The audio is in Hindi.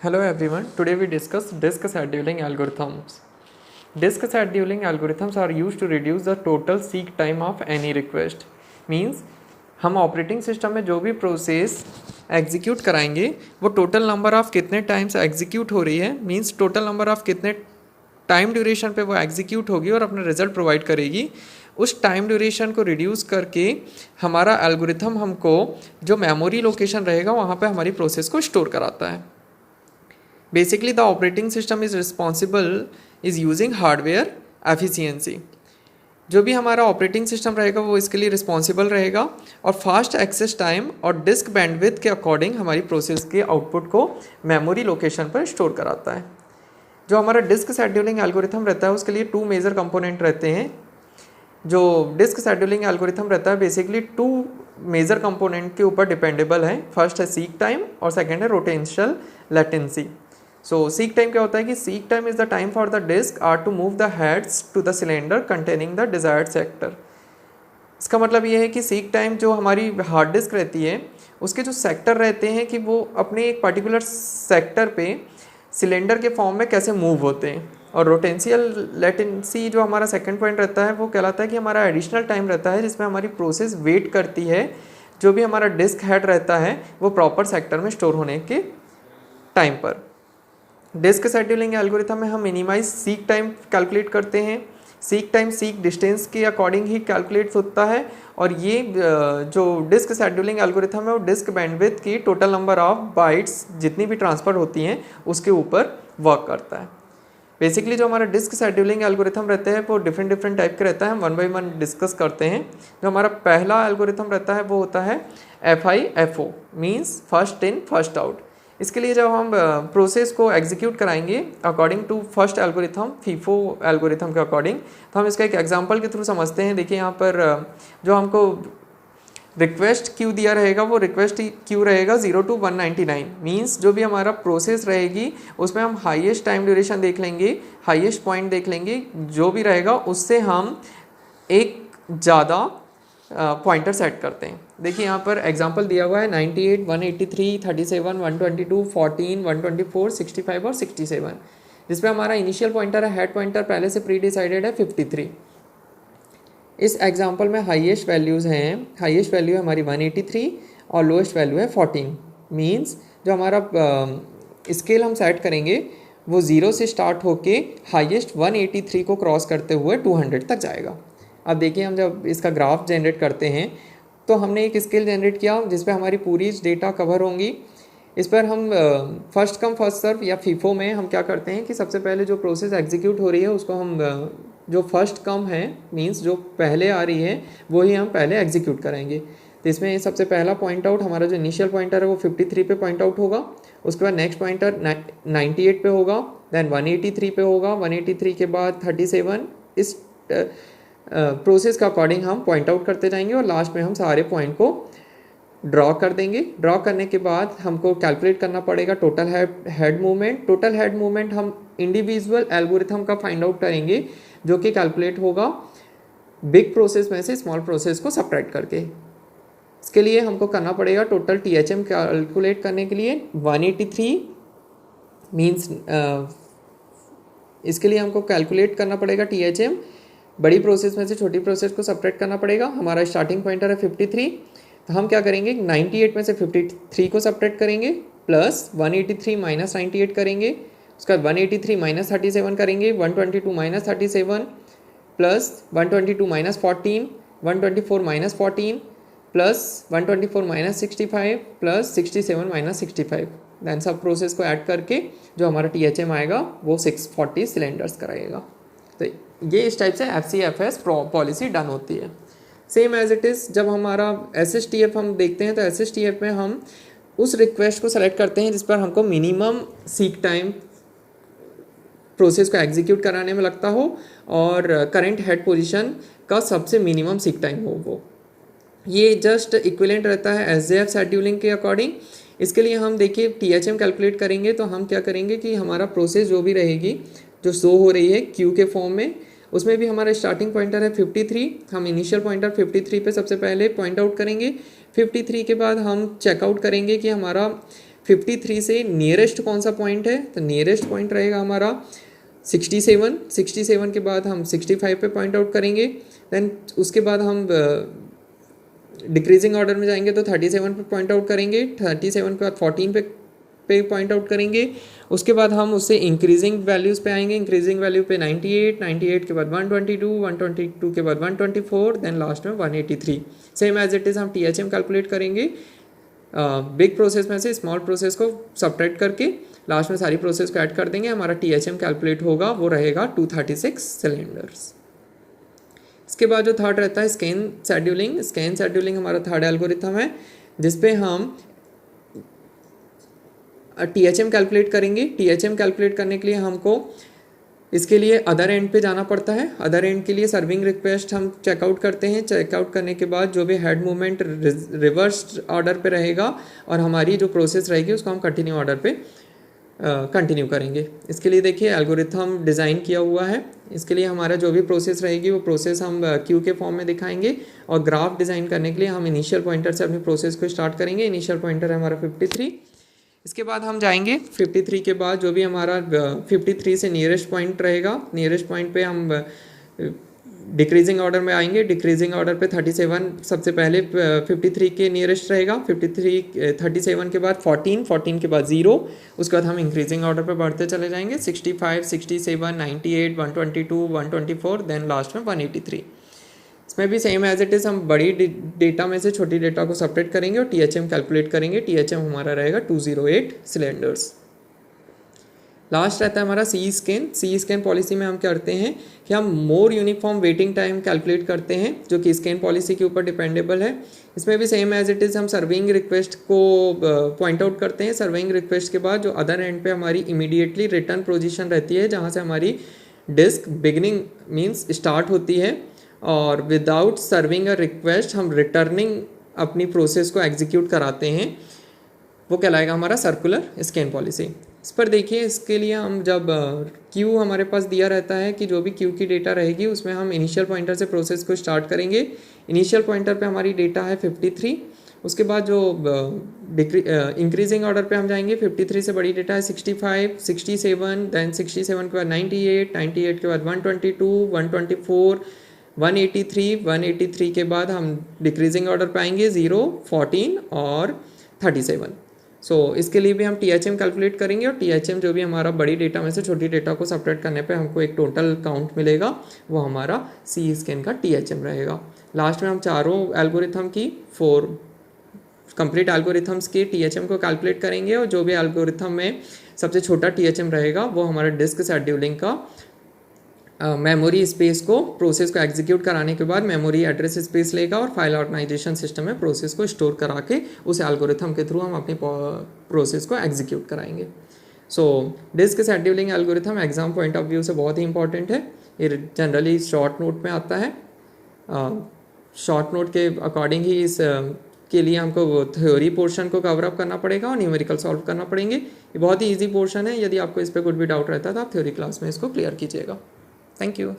Hello everyone, today we discuss disk scheduling algorithms. Disk scheduling algorithms are used to reduce the total seek time of any request. Means हम ऑपरेटिंग सिस्टम में जो भी प्रोसेस एग्जीक्यूट कराएंगे वो टोटल नंबर ऑफ कितने टाइम्स एग्जीक्यूट हो रही है, मींस टोटल नंबर ऑफ कितने टाइम ड्यूरेशन पे वो एग्जीक्यूट होगी और अपना रिजल्ट प्रोवाइड करेगी। उस टाइम ड्यूरेशन को रिड्यूस करके हमारा एल्गोरिथम हमको जो मेमोरी लोकेशन रहेगा वहाँ पे हमारी प्रोसेस को स्टोर कराता है। Basically, the operating system is responsible is using hardware efficiency. जो भी हमारा ऑपरेटिंग सिस्टम रहेगा वो इसके लिए रिस्पॉन्सिबल रहेगा और फास्ट एक्सेस टाइम और डिस्क बैंडविड्थ के अकॉर्डिंग हमारी प्रोसेस के आउटपुट को मेमोरी लोकेशन पर स्टोर कराता है। जो हमारा डिस्क शेड्यूलिंग एल्गोरिथम रहता है उसके लिए टू मेजर कंपोनेंट रहते हैं। जो डिस्क शेड्यूलिंग एल्गोरिथम रहता है बेसिकली टू मेजर कंपोनेंट के ऊपर डिपेंडेबल है। फर्स्ट है सीक टाइम और सेकेंड है rotational latency. So seek time क्या होता है कि seek time is the time for the disk arm to move the heads to the cylinder containing the desired sector. इसका मतलब ये है कि सीक टाइम जो हमारी हार्ड डिस्क रहती है उसके जो सेक्टर रहते हैं कि वो अपने एक पर्टिकुलर सेक्टर पे सिलेंडर के फॉर्म में कैसे मूव होते हैं। और रोटेंशियल लेटेंसी जो हमारा सेकंड पॉइंट रहता है वो कहलाता है कि हमारा एडिशनल टाइम रहता है जिसमें हमारी प्रोसेस वेट करती है जो भी हमारा डिस्क हेड रहता है वो प्रॉपर सेक्टर में स्टोर होने के टाइम पर। डिस्क शेड्यूलिंग एल्गोरिथम में हम मिनिमाइज सीक टाइम कैलकुलेट करते हैं। सीक टाइम सीक डिस्टेंस के अकॉर्डिंग ही कैलकुलेट होता है और ये जो डिस्क शेड्यूलिंग एल्गोरिथम है वो डिस्क बैंडविड्थ की टोटल नंबर ऑफ बाइट्स जितनी भी ट्रांसफर होती हैं उसके ऊपर वर्क करता है। बेसिकली जो हमारा डिस्क शेड्यूलिंग एल्गोरिथम रहता है वो डिफरेंट टाइप का रहता है। हम वन बाई वन डिस्कस करते हैं। जो हमारा पहला एल्गोरिथम रहता है वो होता है FIFO means first in first out. इसके लिए जब हम प्रोसेस को एग्जीक्यूट कराएंगे according to first algorithm FIFO algorithm के अकॉर्डिंग तो हम इसका एक एग्जांपल के थ्रू समझते हैं। देखिए यहाँ पर जो हमको रिक्वेस्ट क्यू दिया रहेगा वो रिक्वेस्ट क्यू रहेगा 0 to 199 मीन्स जो भी हमारा प्रोसेस रहेगी उसमें हम हाईएस्ट टाइम ड्यूरेशन देख लेंगे, हाईएस्ट पॉइंट देख लेंगे, जो भी रहेगा उससे हम एक ज़्यादा पॉइंटर सेट करते हैं। देखिए यहाँ पर एग्जांपल दिया हुआ है 98, 183, 37, 122, 14, 124, 65 और 67 जिसमें हमारा इनिशियल पॉइंटर है हेड पॉइंटर पहले से प्री डिसाइडेड है 53। इस एग्जांपल में हाईएस्ट वैल्यूज़ हैं, हाईएस्ट वैल्यू है हमारी 183 और लोएस्ट वैल्यू है 14 मीन्स जो हमारा स्केल हम सेट करेंगे वो 0 से स्टार्ट होके हाईएस्ट 183 को क्रॉस करते हुए 200 तक जाएगा। अब देखिए हम जब इसका ग्राफ जनरेट करते हैं तो हमने एक स्केल जनरेट किया जिस पे हमारी पूरी डेटा कवर होंगी। इस पर हम फर्स्ट कम फर्स्ट सर्व या फीफो में हम क्या करते हैं कि सबसे पहले जो प्रोसेस एग्जीक्यूट हो रही है उसको हम जो फर्स्ट कम है मींस जो पहले आ रही है वो ही हम पहले एग्जीक्यूट कराएंगे। तो इसमें सबसे पहला पॉइंट आउट हमारा जो इनिशियल पॉइंटर है वो 53 पे पॉइंट आउट होगा। उसके बाद नेक्स्ट पॉइंटर 98 पे होगा, देन 183 पे होगा, 183 के बाद 37। इस प्रोसेस का अकॉर्डिंग हम पॉइंट आउट करते जाएंगे और लास्ट में हम सारे पॉइंट को ड्रॉ कर देंगे। ड्रॉ करने के बाद हमको कैलकुलेट करना पड़ेगा total head movement. Total head movement हम इंडिविजुअल एल्गोरिथम का फाइंड आउट करेंगे जो कि कैलकुलेट होगा बिग प्रोसेस में से स्मॉल प्रोसेस को सब्ट्रैक्ट करके। इसके लिए हमको करना पड़ेगा टोटल THM कैलकुलेट करने के लिए 183 मीन्स इसके लिए हमको कैलकुलेट करना पड़ेगा THM। बड़ी प्रोसेस में से छोटी प्रोसेस को सब्ट्रैक्ट करना पड़ेगा। हमारा स्टार्टिंग पॉइंटर है 53 तो हम क्या करेंगे 98 में से 53 को सब्ट्रैक्ट करेंगे प्लस 183 माइनस 98 करेंगे। उसका 183 माइनस 37 करेंगे, 122 minus 37 plus 122 minus 14, 124 minus 14 plus 124 minus 65 plus 67 minus 65। Then सब प्रोसेस को ऐड करके जो हमारा THM आएगा वो 640 सिलेंडर्स कराएगा। तो ये इस टाइप से FCFS पॉलिसी डन होती है। सेम एज इट इज़ जब हमारा SSTF हम देखते हैं तो SSTF में हम उस रिक्वेस्ट को सेलेक्ट करते हैं जिस पर हमको मिनिमम सीक टाइम प्रोसेस को एग्जीक्यूट कराने में लगता हो और करंट हेड पोजीशन का सबसे मिनिमम सीक टाइम हो वो। ये जस्ट इक्विवेलेंट रहता है SJF शेड्यूलिंग के अकॉर्डिंग। इसके लिए हम देखिए THM कैलकुलेट करेंगे तो हम क्या करेंगे कि हमारा प्रोसेस जो भी रहेगी जो शो हो रही है क्यू के फॉर्म में उसमें भी हमारा स्टार्टिंग पॉइंटर है 53। हम इनिशियल पॉइंटर 53 पे सबसे पहले पॉइंट आउट करेंगे। 53 के बाद हम चेकआउट करेंगे कि हमारा 53 से नियरेस्ट कौन सा पॉइंट है, तो नियरेस्ट पॉइंट रहेगा हमारा 67 के बाद हम 65 पे पॉइंट आउट करेंगे। देन उसके बाद हम डिक्रीजिंग ऑर्डर में जाएंगे तो 37 पे पॉइंट आउट करेंगे, 37 के बाद 14 पे पॉइंट आउट करेंगे। उसके बाद हम उससे इंक्रीजिंग वैल्यूज़ पे आएंगे, इंक्रीजिंग वैल्यू पे 98 के बाद 122 के बाद 124, देन लास्ट में 183। सेम एज इट इज़ हम THM कैलकुलेट करेंगे बिग प्रोसेस में से स्मॉल प्रोसेस को सब्ट्रैक्ट करके लास्ट में सारी प्रोसेस को ऐड कर देंगे, हमारा THM कैलकुलेट होगा, वो रहेगा 236 सिलेंडर्स। इसके बाद जो थर्ड रहता है स्कैन शेड्यूलिंग हमारा थर्ड एल्गोरिथम है जिसपे हम THM कैलकुलेट करेंगे। THM कैलकुलेट करने के लिए हमको इसके लिए अदर एंड पे जाना पड़ता है। अदर एंड के लिए सर्विंग रिक्वेस्ट हम चेकआउट करते हैं। चेकआउट करने के बाद जो भी हेड मूवमेंट रिवर्स ऑर्डर पे रहेगा और हमारी जो प्रोसेस रहेगी उसको हम कंटिन्यू ऑर्डर पे कंटिन्यू करेंगे। इसके लिए देखिए एल्गोरिथम डिज़ाइन किया हुआ है। इसके लिए हमारा जो भी प्रोसेस रहेगी वो प्रोसेस हम क्यू के फॉर्म में दिखाएंगे और ग्राफ डिज़ाइन करने के लिए हम इनिशियल पॉइंटर से अपनी प्रोसेस को स्टार्ट करेंगे। इनिशियल पॉइंटर है हमारा 53। इसके बाद हम जाएंगे 53 के बाद जो भी हमारा 53 से नियरेस्ट पॉइंट रहेगा, नियरेस्ट पॉइंट पे हम डिक्रीजिंग ऑर्डर में आएंगे। डिक्रीजिंग ऑर्डर पे 37 सबसे पहले 53 के नियरेस्ट रहेगा, 37 के बाद 14 के बाद 0, उसके बाद हम इंक्रीजिंग ऑर्डर पे बढ़ते चले जाएंगे 65, 67, 98, 122, 124, देन लास्ट में 183। इसमें भी सेम एज इट इज़ हम बड़ी डेटा में से छोटी डेटा को सब्ट्रैक्ट करेंगे और THM कैलकुलेट करेंगे। THM हमारा रहेगा 208 सिलेंडर्स। लास्ट रहता है हमारा सी स्कैन पॉलिसी में हम करते हैं कि हम मोर यूनिफॉर्म वेटिंग टाइम कैलकुलेट करते हैं जो कि स्कैन पॉलिसी के ऊपर डिपेंडेबल है। इसमें भी सेम एज इट इज़ हम सर्विंग रिक्वेस्ट को पॉइंट आउट करते हैं। सर्विंग रिक्वेस्ट के बाद जो अदर एंड पे हमारी इमीडिएटली रिटर्न पोजीशन रहती है जहाँ से हमारी डिस्क बिगनिंग मीन्स स्टार्ट होती है और विदाउट सर्विंग अ रिक्वेस्ट हम रिटर्निंग अपनी प्रोसेस को एग्जीक्यूट कराते हैं, वो कहलाएगा हमारा सर्कुलर स्कैन पॉलिसी। इस पर देखिए, इसके लिए हम जब क्यू हमारे पास दिया रहता है कि जो भी क्यू की डेटा रहेगी उसमें हम इनिशियल पॉइंटर से प्रोसेस को स्टार्ट करेंगे। इनिशियल पॉइंटर पे हमारी डेटा है 53। उसके बाद जो इंक्रीजिंग ऑर्डर पे हम जाएंगे, 53 से बड़ी डेटा है 65, 67, देन 67 के बाद 98, 98 के बाद 122, 124, 183 के बाद हम डिक्रीजिंग ऑर्डर पे आएंगे 0, 14 और 37। इसके लिए भी हम THM कैलकुलेट करेंगे और THM जो भी हमारा बड़ी डेटा में से छोटी डेटा को सब्ट्रैक्ट करने पे हमको एक टोटल काउंट मिलेगा, वो हमारा सी स्कैन का THM रहेगा। लास्ट में हम चारों एल्गोरिथम की 4 कंप्लीट एल्गोरिथम्स की THM को कैलकुलेट करेंगे और जो भी एल्गोरिथम में सबसे छोटा THM रहेगा वो हमारा डिस्क शेड्यूलिंग का मेमोरी स्पेस को प्रोसेस को एग्जीक्यूट कराने के बाद मेमोरी एड्रेस स्पेस लेगा और फाइल ऑर्गेनाइजेशन सिस्टम में प्रोसेस को स्टोर करा के उस एल्गोरिथम के थ्रू हम अपनी प्रोसेस को एग्जीक्यूट कराएंगे। Disk scheduling algorithm exam point of view से बहुत ही इंपॉर्टेंट है। ये जनरली शॉर्ट नोट में आता है। शॉर्ट नोट के अकॉर्डिंग ही इस के लिए हमको थ्योरी पोर्शन को कवर अप करना पड़ेगा और न्यूमेरिकल सॉल्व करना पड़ेंगे। ये बहुत ही ईजी पोर्शन है। यदि आपको इस पर कुछ भी डाउट रहता है तो आप थ्योरी क्लास में इसको क्लियर कीजिएगा। Thank you.